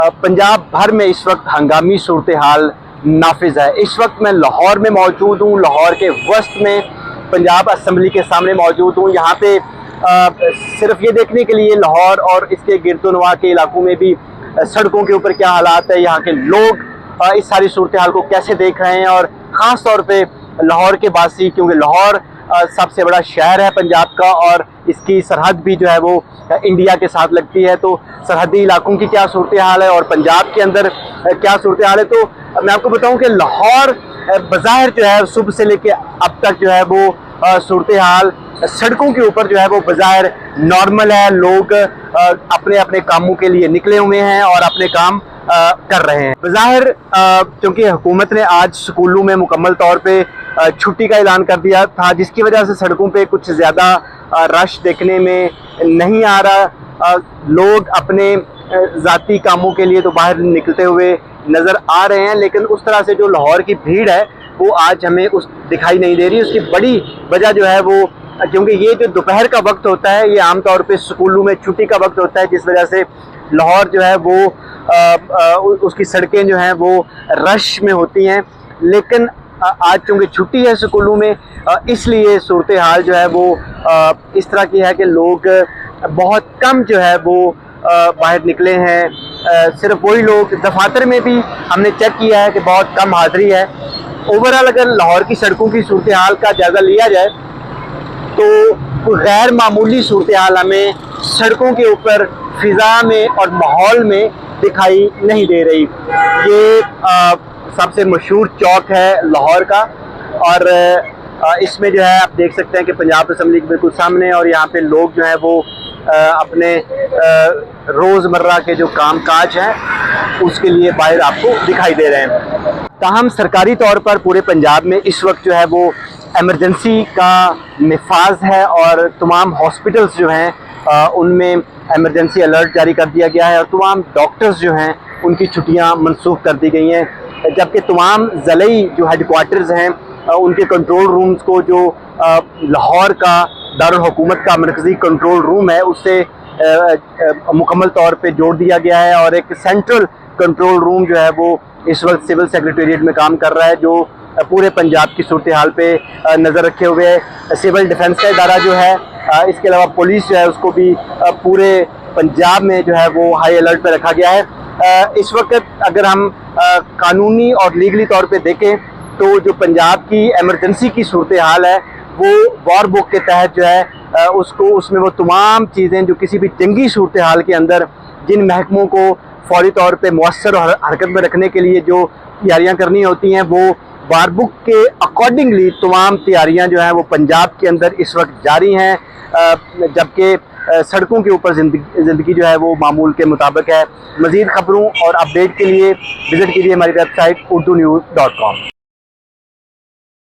पंजाब भर में इस वक्त हंगामी सूरत हाल नाफिज है। इस वक्त मैं लाहौर में मौजूद हूँ, लाहौर के वस्त में पंजाब असम्बली के सामने मौजूद हूँ। यहाँ पे सिर्फ ये देखने के लिए लाहौर और इसके गिरदोनवा के इलाकों में भी सड़कों के ऊपर क्या हालात है, यहाँ के लोग इस सारी सूरत हाल को कैसे देख रहे हैं, और ख़ास तौर पे लाहौर के बासी, क्योंकि लाहौर सबसे बड़ा शहर है पंजाब का और इसकी सरहद भी जो है वो इंडिया के साथ लगती है। तो सरहदी इलाकों की क्या सूरत हाल है और पंजाब के अंदर क्या सूरत हाल है, तो मैं आपको बताऊं कि लाहौर बज़ाहिर जो है सुबह से लेके अब तक जो है वो सूरत हाल सड़कों के ऊपर जो है वो बज़ाहिर नॉर्मल है। लोग अपने अपने कामों के लिए निकले हुए हैं और अपने काम कर रहे हैं। बज़ाहिर क्योंकि हुकूमत ने आज स्कूलों में मुकम्मल तौर पे छुट्टी का ऐलान कर दिया था, जिसकी वजह से सड़कों पे कुछ ज़्यादा रश देखने में नहीं आ रहा। लोग अपने ज़ाती कामों के लिए तो बाहर निकलते हुए नज़र आ रहे हैं, लेकिन उस तरह से जो लाहौर की भीड़ है वो आज हमें दिखाई नहीं दे रही। उसकी बड़ी वजह जो है वो क्योंकि ये जो दोपहर का वक्त होता है, ये आमतौर पे स्कूलों में छुट्टी का वक्त होता है, जिस वजह से लाहौर जो है वो उसकी सड़कें जो हैं वो रश में होती हैं। लेकिन आज चूँकि छुट्टी है स्कूलों में, इसलिए सूरत हाल जो है वो इस तरह की है कि लोग बहुत कम जो है वो बाहर निकले हैं। सिर्फ वही लोग, दफातर में भी हमने चेक किया है कि बहुत कम हाज़िरी है। ओवरऑल अगर लाहौर की सड़कों की सूरत हाल का जायज़ा लिया जाए तो गैर मामूली सूरत हाल हमें सड़कों के ऊपर फ़िज़ा में और माहौल में दिखाई नहीं दे रही। ये सबसे मशहूर चौक है लाहौर का, और इसमें जो है आप देख सकते हैं कि पंजाब असम्बली के बिल्कुल सामने, और यहाँ पे लोग जो हैं वो अपने रोज़मर्रा के जो काम काज हैं उसके लिए बाहर आपको दिखाई दे रहे हैं। ताहम सरकारी तौर पर पूरे पंजाब में इस वक्त जो है वो एमरजेंसी का नफाज है और तमाम हॉस्पिटल्स जो हैं उनमें एमरजेंसी अलर्ट जारी कर दिया गया है, और तमाम डॉक्टर्स जो हैं उनकी छुट्टियां मनसूख कर दी गई हैं। जबकि तमाम ज़िले जो हेडक्वार्टर्स हैं उनके कंट्रोल रूम्स को, जो लाहौर का दारुल हुकूमत का मरकज़ी कंट्रोल रूम है, उससे मुकम्मल तौर पे जोड़ दिया गया है, और एक सेंट्रल कंट्रोल रूम जो है वो इस वक्त सिविल सेक्रेटेरिएट में काम कर रहा है, जो पूरे पंजाब की सूरत हाल पे नज़र रखे हुए है। सिविल डिफेंस का इदारा जो है, इसके अलावा पुलिस जो है उसको भी पूरे पंजाब में जो है वो हाई अलर्ट पे रखा गया है। इस वक्त अगर हम कानूनी और लीगली तौर पे देखें तो जो पंजाब की एमरजेंसी की सूरत हाल है वो वॉर बुक के तहत जो है उसमें वो तमाम चीज़ें जो किसी भी जंगी सूरत हाल के अंदर जिन महकमों को फौरी तौर पे मुअस्सर और हरकत में रखने के लिए जो तैयारियां करनी होती हैं, वो वॉर बुक के अकॉर्डिंगली तमाम तैयारियां जो हैं वो पंजाब के अंदर इस वक्त जारी हैं। जबकि सड़कों के ऊपर ज़िंदगी जो है वो मामूल के मुताबिक है। मज़ीद खबरों और अपडेट के लिए विज़िट कीजिए हमारी वेबसाइट urdunews.com।